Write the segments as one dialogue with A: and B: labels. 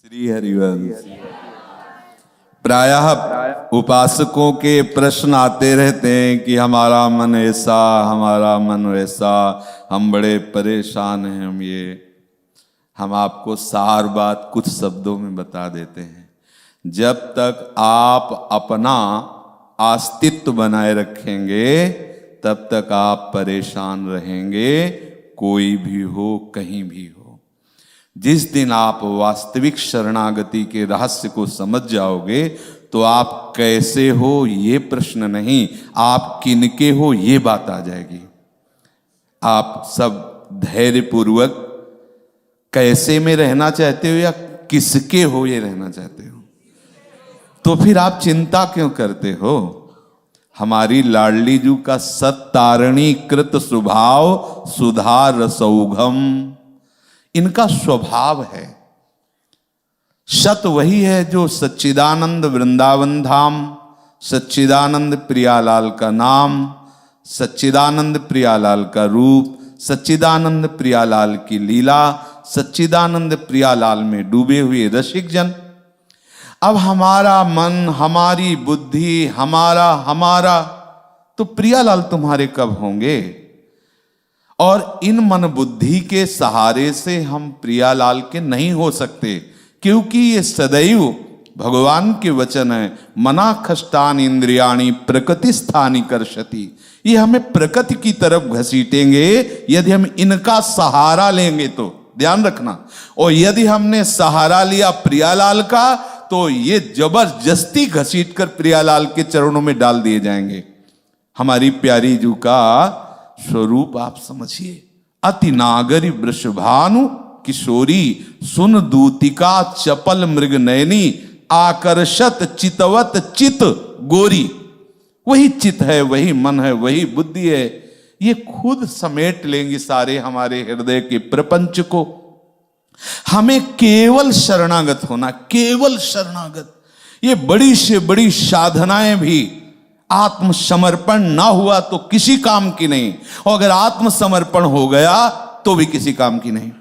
A: श्री हरिवंश। प्रायः उपासकों के प्रश्न आते रहते हैं कि हमारा मन ऐसा, हमारा मन वैसा, हम बड़े परेशान हैं। हम आपको सार बात कुछ शब्दों में बता देते हैं। जब तक आप अपना अस्तित्व बनाए रखेंगे तब तक आप परेशान रहेंगे, कोई भी हो, कहीं भी हो। जिस दिन आप वास्तविक शरणागति के रहस्य को समझ जाओगे तो आप कैसे हो ये प्रश्न नहीं, आप किनके हो ये बात आ जाएगी। आप सब धैर्यपूर्वक कैसे में रहना चाहते हो या किसके हो ये रहना चाहते हो, तो फिर आप चिंता क्यों करते हो। हमारी लाडली जू का सत्तारणी कृत स्वभाव सुधा रसौघम, इनका स्वभाव है। सत वही है जो सच्चिदानंद वृंदावन धाम, सच्चिदानंद प्रियालाल का नाम, सच्चिदानंद प्रियालाल का रूप, सच्चिदानंद प्रियालाल की लीला, सच्चिदानंद प्रियालाल में डूबे हुए रसिक जन। अब हमारा मन, हमारी बुद्धि, हमारा तो प्रियालाल तुम्हारे कब होंगे। और इन मन बुद्धि के सहारे से हम प्रियालाल के नहीं हो सकते, क्योंकि ये सदैव भगवान के वचन है। मना खष्टान इंद्रियाणी प्रकृति स्थानी कर्षति, ये हमें प्रकृति की तरफ घसीटेंगे यदि हम इनका सहारा लेंगे तो, ध्यान रखना। और यदि हमने सहारा लिया प्रियालाल का तो ये जबरदस्ती घसीट कर प्रियालाल के चरणों में डाल दिए जाएंगे। हमारी प्यारी जू का स्वरूप आप समझिए। अति नागरी वृषभानु किशोरी, सुन दूतिका चपल मृग नयनी, आकर्षत चितवत चित गोरी। वही चित है, वही मन है, वही बुद्धि है। ये खुद समेट लेंगी सारे हमारे हृदय के प्रपंच को। हमें केवल शरणागत होना, केवल शरणागत। ये बड़ी से बड़ी साधनाएं भी आत्मसमर्पण ना हुआ तो किसी काम की नहीं, और अगर आत्मसमर्पण हो गया तो भी किसी काम की नहीं।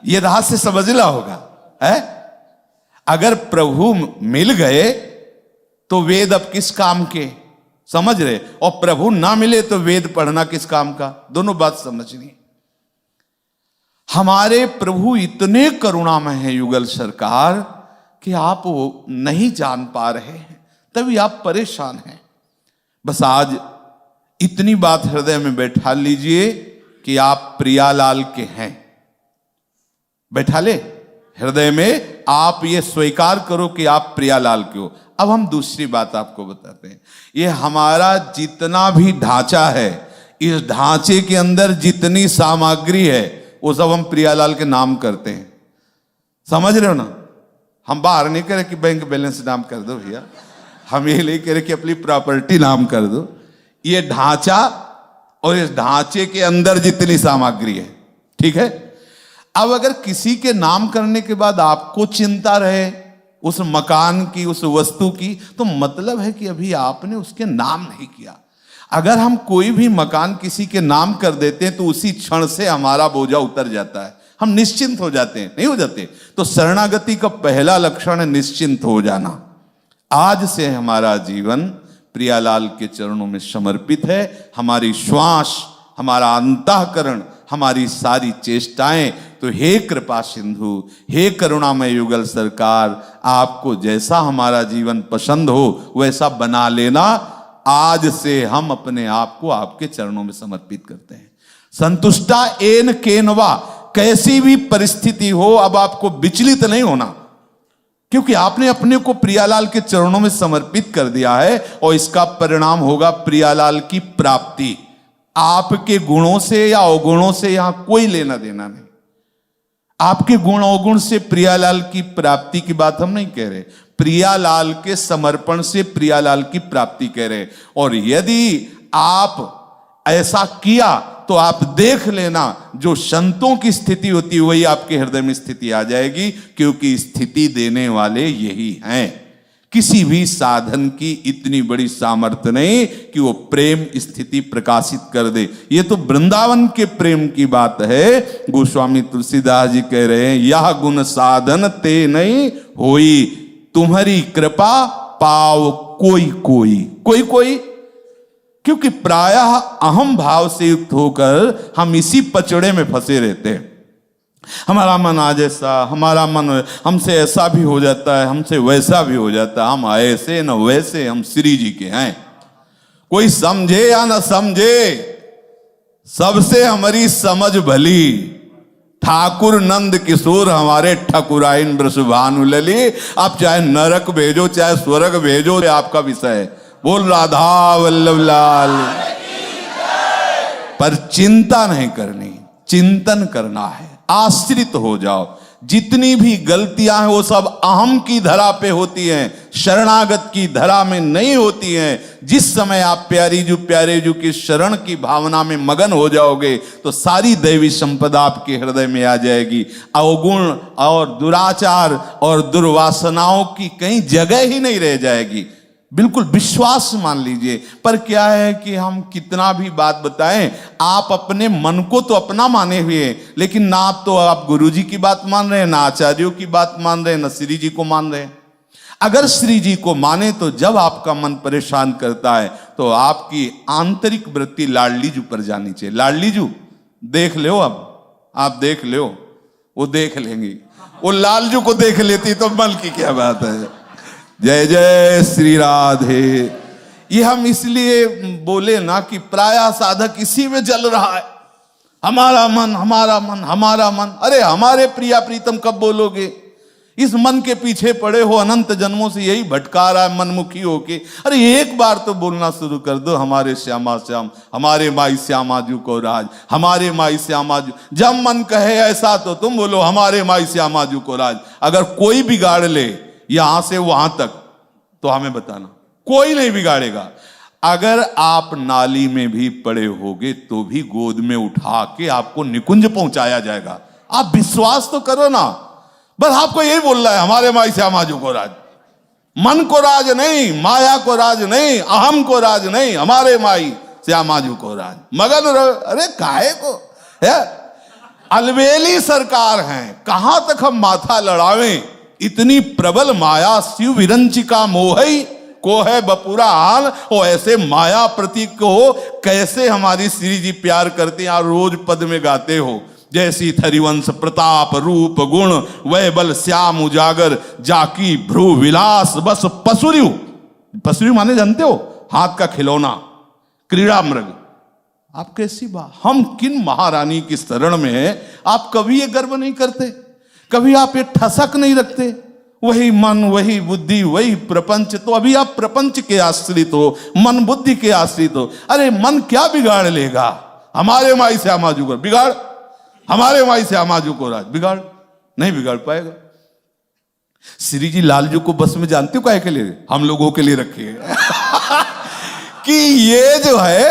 A: ये रहस्य समझना होगा है। अगर प्रभु मिल गए तो वेद अब किस काम के, समझ रहे। और प्रभु ना मिले तो वेद पढ़ना किस काम का, दोनों बात समझनी। हमारे प्रभु इतने करुणामय हैं युगल सरकार कि आप वो नहीं जान पा रहे हैं, तभी आप परेशान हैं। बस आज इतनी बात हृदय में बैठा लीजिए कि आप प्रियालाल के हैं। बैठा ले हृदय में, आप ये स्वीकार करो कि आप प्रियालाल के हो। अब हम दूसरी बात आपको बताते हैं। ये हमारा जितना भी ढांचा है, इस ढांचे के अंदर जितनी सामग्री है वो सब हम प्रियालाल के नाम करते हैं। समझ रहे हो ना। हम बाहर नहीं करे कि बैंक बैलेंस नाम कर दो भैया, हम ये नहीं करे कि अपनी प्रॉपर्टी नाम कर दो। ये ढांचा और इस ढांचे के अंदर जितनी सामग्री है, ठीक है। अब अगर किसी के नाम करने के बाद आपको चिंता रहे उस मकान की, उस वस्तु की, तो मतलब है कि अभी आपने उसके नाम नहीं किया। अगर हम कोई भी मकान किसी के नाम कर देते हैं तो उसी क्षण से हमारा बोझा उतर जाता है, हम निश्चिंत हो जाते हैं, नहीं हो जाते। तो शरणागति का पहला लक्षण है निश्चिंत हो जाना। आज से हमारा जीवन प्रियालाल के चरणों में समर्पित है। हमारी श्वास, हमारा अंतःकरण, हमारी सारी चेष्टाएं। तो हे कृपा सिंधु, हे करुणामय युगल सरकार, आपको जैसा हमारा जीवन पसंद हो वैसा बना लेना। आज से हम अपने आप को आपके चरणों में समर्पित करते हैं। संतुष्टा एन केनवा, कैसी भी परिस्थिति हो अब आपको विचलित नहीं होना, क्योंकि आपने अपने को प्रियालाल के चरणों में समर्पित कर दिया है। और इसका परिणाम होगा प्रियालाल की प्राप्ति। आपके गुणों से या अवगुणों से यहां कोई लेना देना नहीं। आपके गुण अवगुण से प्रियालाल की प्राप्ति की बात हम नहीं कह रहे, प्रियालाल के समर्पण से प्रियालाल की प्राप्ति कह रहे। और यदि आप ऐसा किया तो आप देख लेना, जो संतों की स्थिति होती है वही आपके हृदय में स्थिति आ जाएगी, क्योंकि स्थिति देने वाले यही हैं। किसी भी साधन की इतनी बड़ी सामर्थ्य नहीं कि वो प्रेम स्थिति प्रकाशित कर दे। ये तो वृंदावन के प्रेम की बात है। गोस्वामी तुलसीदास जी कह रहे हैं, यह गुण साधन ते नहीं होई, तुम्हारी कृपा पाव कोई कोई। कोई कोई क्योंकि प्रायः अहम भाव से युक्त होकर हम इसी पचड़े में फंसे रहते हैं। हमारा मन आज ऐसा, हमारा मन हमसे ऐसा भी हो जाता है, हमसे वैसा भी हो जाता है, हम ऐसे न वैसे, हम श्री जी के हैं। कोई समझे या न समझे, सबसे हमारी समझ भली। ठाकुर नंद किशोर हमारे ठकुराइन वृषभानु लली। आप चाहे नरक भेजो चाहे स्वर्ग भेजो, आपका विषय है। बोल राधा वल्लभ लाल। पर चिंता नहीं करनी, चिंतन करना है। आश्रित हो जाओ। जितनी भी गलतियां हैं वो सब अहम की धरा पे होती हैं, शरणागत की धरा में नहीं होती हैं। जिस समय आप प्यारे जू की शरण की भावना में मगन हो जाओगे तो सारी दैवी संपदा आपके हृदय में आ जाएगी। अवगुण और दुराचार और दुर्वासनाओं की कहीं जगह ही नहीं रह जाएगी। बिल्कुल विश्वास मान लीजिए। पर क्या है कि हम कितना भी बात बताएं, आप अपने मन को तो अपना माने हुए हैं, लेकिन ना तो आप गुरु जी की बात मान रहे हैं, ना आचार्यों की बात मान रहे हैं, ना श्री जी को मान रहे हैं। अगर श्री जी को माने तो जब आपका मन परेशान करता है तो आपकी आंतरिक वृत्ति लाडली जू पर जानी चाहिए। लाडली जू देख लो, अब आप देख लो, वो देख लेंगी। वो लालजू को देख लेती तो मन की क्या बात है। जय जय श्री राधे। ये हम इसलिए बोले ना कि प्रायः साधक इसी में जल रहा है, हमारा मन हमारा मन हमारा मन। अरे हमारे प्रिया प्रीतम कब बोलोगे? इस मन के पीछे पड़े हो, अनंत जन्मों से यही भटका रहा है मनमुखी होके। अरे एक बार तो बोलना शुरू कर दो, हमारे श्यामा श्याम, हमारे माई श्यामाजू को राज, हमारे माई श्यामाजू। जब मन कहे ऐसा तो तुम बोलो हमारे माई श्यामाजू को राज। अगर कोई बिगाड़ ले यहां से वहां तक तो हमें बताना, कोई नहीं बिगाड़ेगा। अगर आप नाली में भी पड़े होगे तो भी गोद में उठा के आपको निकुंज पहुंचाया जाएगा। आप विश्वास तो करो ना। बस आपको यही बोल रहा है हमारे माई श्यामाजू को राज। मन को राज नहीं, माया को राज नहीं, अहम को राज नहीं, हमारे माई श्यामाजू को राज। मगन अरे काहे को है? अलबेली सरकार है, कहां तक हम माथा लड़ावें? इतनी प्रबल माया शिव विरंचिका मोहई को है बपुरा हाल। ओ ऐसे माया प्रतीक को कैसे हमारी श्री जी प्यार करते हैं। रोज पद में गाते हो, जैसी थरिवंश प्रताप रूप गुण वह बल श्याम उजागर जाकी भ्रू विलास बस पसुरु। पसुरु माने जानते हो? हाथ का खिलौना, क्रीड़ा मृग। आप कैसी बात, हम किन महारानी की शरण में है। आप कभी ये गर्व नहीं करते, कभी आप ये ठसक नहीं रखते। वही मन वही बुद्धि वही प्रपंच। तो अभी आप प्रपंच के आश्रित हो, मन बुद्धि के आश्रित हो। अरे मन क्या बिगाड़ लेगा? हमारे माई श्यामाजू को बिगाड़, हमारे माई श्यामाजू को राज बिगाड़, नहीं बिगाड़ पाएगा। श्री जी लालजू को बस में जानते हो काहे के लिए? हम लोगों के लिए रखे हैं कि ये जो है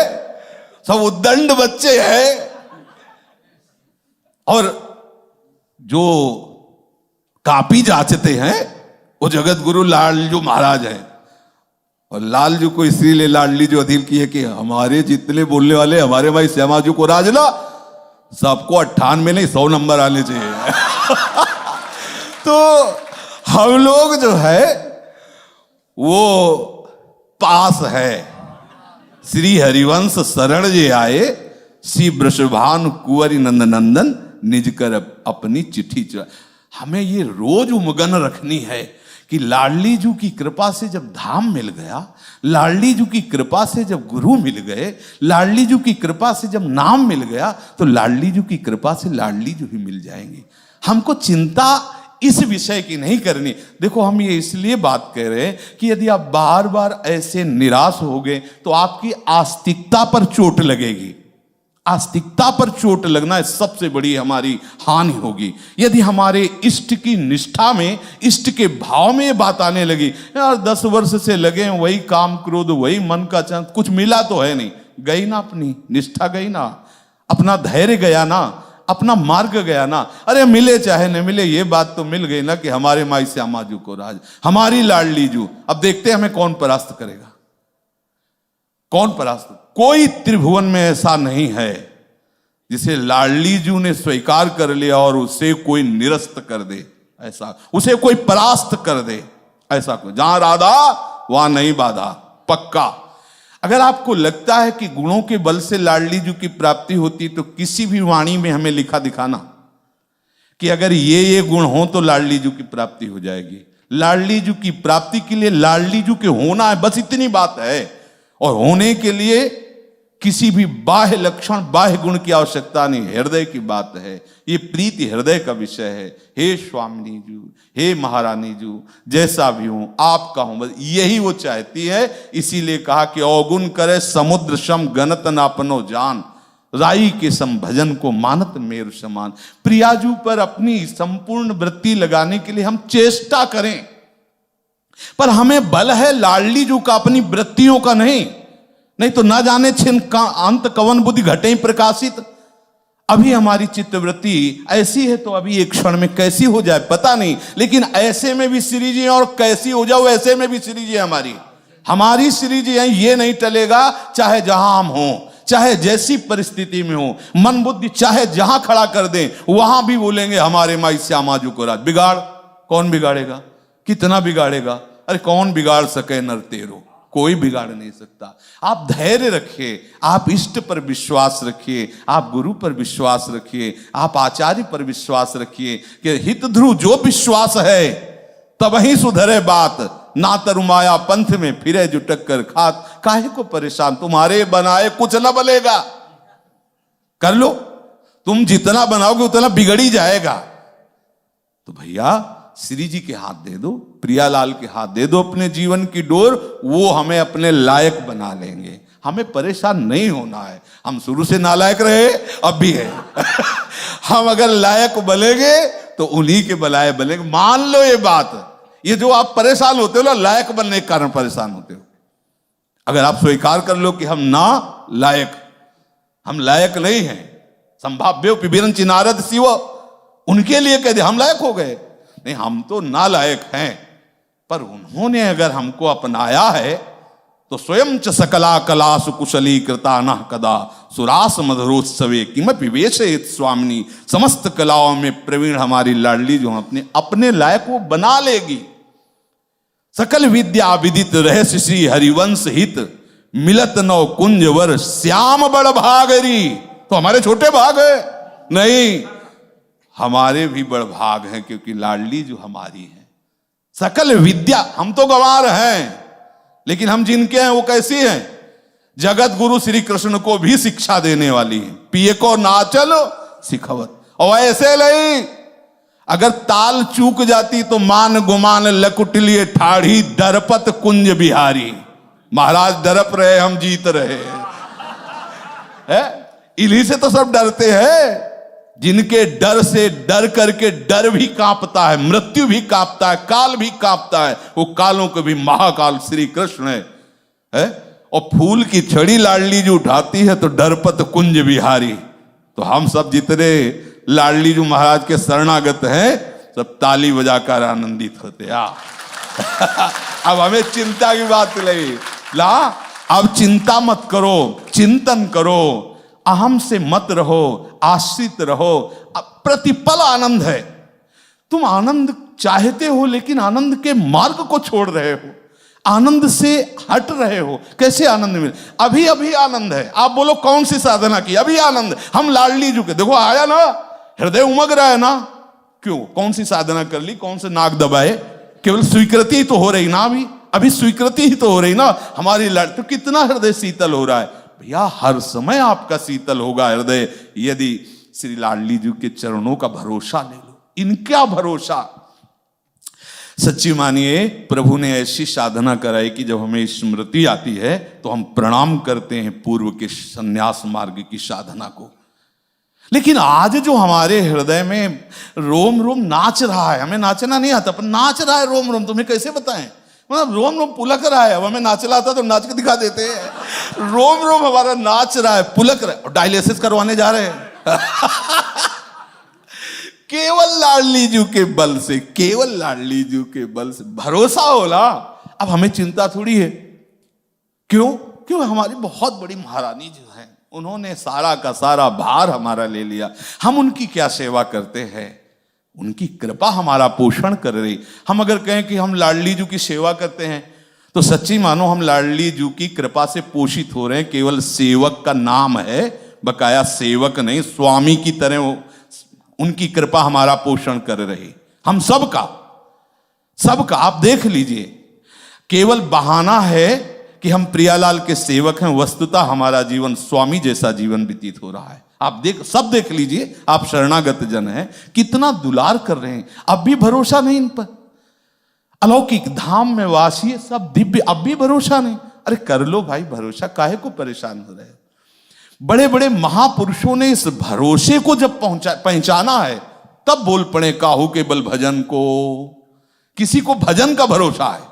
A: सब उद्दंड बच्चे हैं और जो कापी जांचते हैं वो जगत गुरु लालजू महाराज हैं। और लालजू को इसीलिए लाडली जो अधील की है कि हमारे जितने बोलने वाले हमारे भाई श्यामाजू को राज ना, सबको 98 नहीं 100 नंबर आने चाहिए तो हम लोग जो है वो पास है। श्री हरिवंश शरण जे आए, श्री वृषभानु कुंवरी नंद नंदन निज कर अपनी चिट्ठी चला। हमें ये रोज उमगन रखनी है कि लाडली जू की कृपा से जब धाम मिल गया, लाडली जू की कृपा से जब गुरु मिल गए, लाडली जू की कृपा से जब नाम मिल गया, तो लाडली जू की कृपा से लाडली जू ही मिल जाएंगे। हमको चिंता इस विषय की नहीं करनी। देखो हम ये इसलिए बात कह रहे हैं कि यदि आप बार बार ऐसे निराश हो गए तो आपकी आस्तिकता पर चोट लगेगी। आस्तिकता पर चोट लगना सबसे बड़ी हमारी हानि होगी। यदि हमारे इष्ट की निष्ठा में, इष्ट के भाव में ये बात आने लगी, यार 10 वर्ष से लगे वही काम क्रोध वही मन का चंद, कुछ मिला तो है नहीं, गई ना अपनी निष्ठा, गई ना अपना धैर्य, गया ना अपना मार्ग गया ना। अरे मिले चाहे न मिले, ये बात तो मिल गई ना कि हमारे माई श्यामा जू को राज, हमारी लाडली जू। अब देखते हैं हमें कौन परास्त करेगा, कौन परास्त। कोई त्रिभुवन में ऐसा नहीं है जिसे लाडली जू ने स्वीकार कर लिया और उसे कोई निरस्त कर दे, ऐसा उसे कोई परास्त कर दे, ऐसा कोई। जहां राधा वहां नहीं बाधा, पक्का। अगर आपको लगता है कि गुणों के बल से लाडली जू की प्राप्ति होती, तो किसी भी वाणी में हमें लिखा दिखाना कि अगर ये गुण हो तो लाडली जू की प्राप्ति हो जाएगी। लाडली जू की प्राप्ति के लिए लाडली जू के होना है, बस इतनी बात है। और होने के लिए किसी भी बाह्य लक्षण, बाह्य गुण की आवश्यकता नहीं, हृदय की बात है। ये प्रीति हृदय का विषय है। हे स्वामिनी जू, हे महारानी जू, जैसा भी हूं आपका हूं, बस यही वो चाहती है। इसीलिए कहा कि अवगुण करे समुद्र सम गणत न अपनो जान, राई के सम भजन को मानत मेरु समान। प्रियाजू पर अपनी संपूर्ण वृत्ति लगाने के लिए हम चेष्टा करें, पर हमें बल है लाडली जू का, अपनी वृत्तियों का नहीं तो ना जाने छिन का अंत कवन बुद्धि घटे प्रकाशित। अभी हमारी चित्तवृत्ति ऐसी है तो अभी एक क्षण में कैसी हो जाए पता नहीं, लेकिन ऐसे में भी श्री जी और कैसी हो जाओ ऐसे में भी श्री जी हमारी श्री जी हैं। ये नहीं टलेगा, चाहे जहां हम हों, चाहे जैसी परिस्थिति में हो, मन बुद्धि चाहे जहां खड़ा कर दें, वहां भी बोलेंगे हमारे माई श्यामा जू को राज। बिगाड़ कौन बिगाड़ेगा, कितना बिगाड़ेगा? अरे कौन बिगाड़ सके नर तेरो, कोई बिगाड़ नहीं सकता। आप धैर्य रखिए, आप इष्ट पर विश्वास रखिए, आप गुरु पर विश्वास रखिए, आप आचार्य पर विश्वास रखिए कि हित ध्रुव जो विश्वास है तब ही सुधरे बात, ना तरुमाया पंथ में फिरे जुटक कर खात। काहे को परेशान, तुम्हारे बनाए कुछ न बलेगा, कर लो, तुम जितना बनाओगे उतना बिगड़ ही जाएगा। तो भैया श्री जी के हाथ दे दो, प्रियालाल के हाथ दे दो अपने जीवन की डोर, वो हमें अपने लायक बना लेंगे। हमें परेशान नहीं होना है। हम शुरू से नालायक रहे, अब भी है हम अगर लायक बनेंगे तो उन्हीं के बलाए बनेंगे। मान लो ये बात, ये जो आप परेशान होते हो ना, लायक बनने के कारण परेशान होते हो। अगर आप स्वीकार कर लो कि हम हम लायक नहीं हैं, संभाव्य पिबीरन चिनारद शिव, उनके लिए कह दे हम लायक हो गए, नहीं हम तो नालायक हैं। पर उन्होंने अगर हमको अपनाया है तो स्वयं च सकला कला सुकुशली कृता न कदा सुरास मधुरोत्सवे किमपि वेशयेत स्वामिनी। समस्त कलाओं में प्रवीण हमारी लाडली जो अपने लायक वो बना लेगी। सकल विद्या विदित रहस्य श्री हरिवंश हित, मिलत नौ कुंज वर श्याम बड़ भागरी। तो हमारे छोटे भाग है नहीं, हमारे भी बड़ भाग हैं, क्योंकि लाडली जो हमारी है। सकल विद्या, हम तो गंवार हैं, लेकिन हम जिनके हैं वो कैसी हैं? जगत गुरु श्री कृष्ण को भी शिक्षा देने वाली है। पिए को नाचल सिखवत, और ऐसे नहीं अगर ताल चूक जाती तो मान गुमान लकुटलिए ठाढ़ी, डरपत कुंज बिहारी। महाराज डरप रहे, हम जीत रहे है। इन्हीं से तो सब डरते हैं, जिनके डर से डर करके डर भी कांपता है, मृत्यु भी कांपता है, काल भी कांपता है। वो कालों के भी महाकाल श्री कृष्ण है। और फूल की छड़ी लाडली जो उठाती है तो डरपत कुंज बिहारी। तो हम सब जितने लाडली जो महाराज के शरणागत हैं, सब ताली बजाकर आनंदित होते। अब हमें चिंता की बात नहीं ला, अब चिंता मत करो, चिंतन करो, अहम से मत रहो, आश्रित रहो। प्रतिपल आनंद है। तुम आनंद चाहते हो, लेकिन आनंद के मार्ग को छोड़ रहे हो, आनंद से हट रहे हो। कैसे आनंद मिले? अभी अभी आनंद है। आप बोलो कौन सी साधना की? अभी आनंद। हम लाडली झुके, देखो आया ना, हृदय उमग रहा है ना। क्यों? कौन सी साधना कर ली? कौन से नाक दबाए? केवल स्वीकृति ही तो हो रही ना, अभी स्वीकृति ही तो हो रही ना हमारी लाड। तो कितना हृदय शीतल हो रहा है भैया। हर समय आपका शीतल होगा हृदय यदि श्री लाडली जी के चरणों का भरोसा ले लो। इनका भरोसा सच्ची मानिए, प्रभु ने ऐसी साधना कराई कि जब हमें स्मृति आती है तो हम प्रणाम करते हैं पूर्व के संन्यास मार्ग की साधना को। लेकिन आज जो हमारे हृदय में रोम रोम नाच रहा है, हमें नाचना नहीं आता पर नाच रहा है रोम रोम, तुम्हें कैसे बताएं? मतलब रोम रोम पुलक रहा है। अब हमें नाचना आता तो नाच के दिखा देते हैं। रोम रोम हमारा नाच रहा है, पुलक रहा है। और डायलिसिस करवाने जा रहे हैं केवल लाडली जू के बल से, केवल लाडली जू के बल से भरोसा होला। अब हमें चिंता थोड़ी है। क्यों? क्यों? हमारी बहुत बड़ी महारानी जो है, उन्होंने सारा का सारा भार हमारा ले लिया। हम उनकी क्या सेवा करते हैं? उनकी कृपा हमारा पोषण कर रही। हम अगर कहें कि हम लाडली जू की सेवा करते हैं तो सच्ची मानो हम लाडली जू की कृपा से पोषित हो रहे हैं। केवल सेवक का नाम है, बकाया सेवक नहीं। स्वामी की तरह उनकी कृपा हमारा पोषण कर रही। हम सबका आप देख लीजिए, केवल बहाना है कि हम प्रियालाल के सेवक हैं, वस्तुतः हमारा जीवन स्वामी जैसा जीवन व्यतीत हो रहा है। आप सब देख लीजिए, आप शरणागत जन हैं, कितना दुलार कर रहे हैं। अब भी भरोसा नहीं इन पर। अलौकिक धाम में वासी है, सब दिव्य, अब भी भरोसा नहीं। अरे कर लो भाई भरोसा, काहे को परेशान हो रहे हो? बड़े बड़े महापुरुषों ने इस भरोसे को जब पहचाना है, तब बोल पड़े काहू के बल भजन को। किसी को भजन का भरोसा है,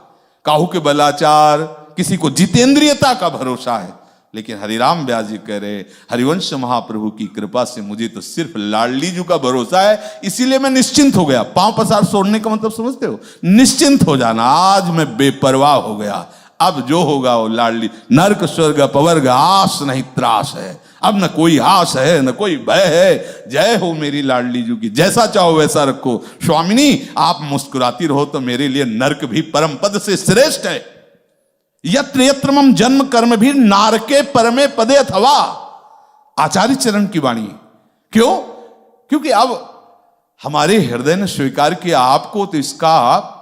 A: काहू के बलाचार, किसी को जितेंद्रियता का भरोसा है। लेकिन हरिराम व्यास जी कह रहे, हरिवंश महाप्रभु की कृपा से मुझे तो सिर्फ लाडली जू का भरोसा है, इसीलिए मैं निश्चिंत हो गया। पांव पसार छोड़ने का मतलब समझते हो? निश्चिंत हो जाना। आज मैं बेपरवाह हो गया। अब जो होगा वो लाडली। नरक स्वर्ग अपवर्ग आस नहीं त्रास है। अब न कोई आस है न कोई भय है। जय हो मेरी लाडली जू की। जैसा चाहो वैसा रखो स्वामिनी। आप मुस्कुराती रहो तो मेरे लिए नरक भी परम पद से श्रेष्ठ है। यत्र यत्र मम जन्म कर्म भी नारके परमे पदे अथवा। आचार्य चरण की वाणी। क्यों? क्योंकि अब हमारे हृदय ने स्वीकार किया आपको, तो इसका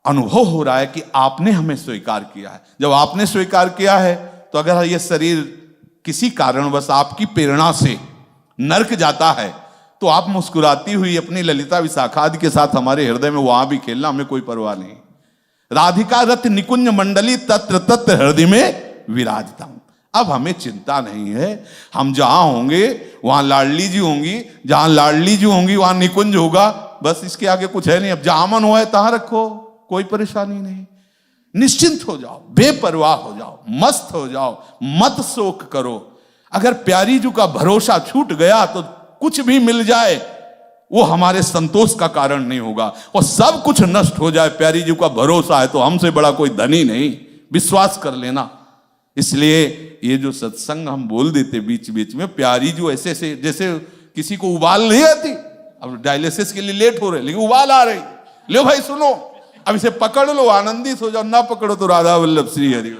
A: अनुभव हो रहा है कि आपने हमें स्वीकार किया है। जब आपने स्वीकार किया है तो अगर यह शरीर किसी कारणवश आपकी प्रेरणा से नरक जाता है तो आप मुस्कुराती हुई अपनी ललिता विशाखादि के साथ हमारे हृदय में वहां भी खेलना, हमें कोई परवाह नहीं। राधिका रथ निकुंज मंडली तत्र तत्र हृदय में विराजता हूं। अब हमें चिंता नहीं है। हम जहां होंगे वहां लाडली जी होंगी, जहां लाडली जी होंगी वहां निकुंज होगा। बस इसके आगे कुछ है नहीं। अब जहां मन हुआ है तहां रखो, कोई परेशानी नहीं। निश्चिंत हो जाओ, बेपरवाह हो जाओ, मस्त हो जाओ, मत शोक करो। अगर प्यारी जी का भरोसा छूट गया तो कुछ भी मिल जाए वो हमारे संतोष का कारण नहीं होगा। और सब कुछ नष्ट हो जाए, प्यारी जी का भरोसा है तो हमसे बड़ा कोई धनी नहीं। विश्वास कर लेना। इसलिए ये जो सत्संग हम बोल देते बीच बीच में, प्यारी जी ऐसे से जैसे किसी को उबाल नहीं आती। अब डायलिसिस के लिए लेट हो रहे लेकिन उबाल आ रही, लो भाई सुनो, अब इसे पकड़ लो, आनंदित हो जाओ। ना पकड़ो तो राधा वल्लभ श्री हरि।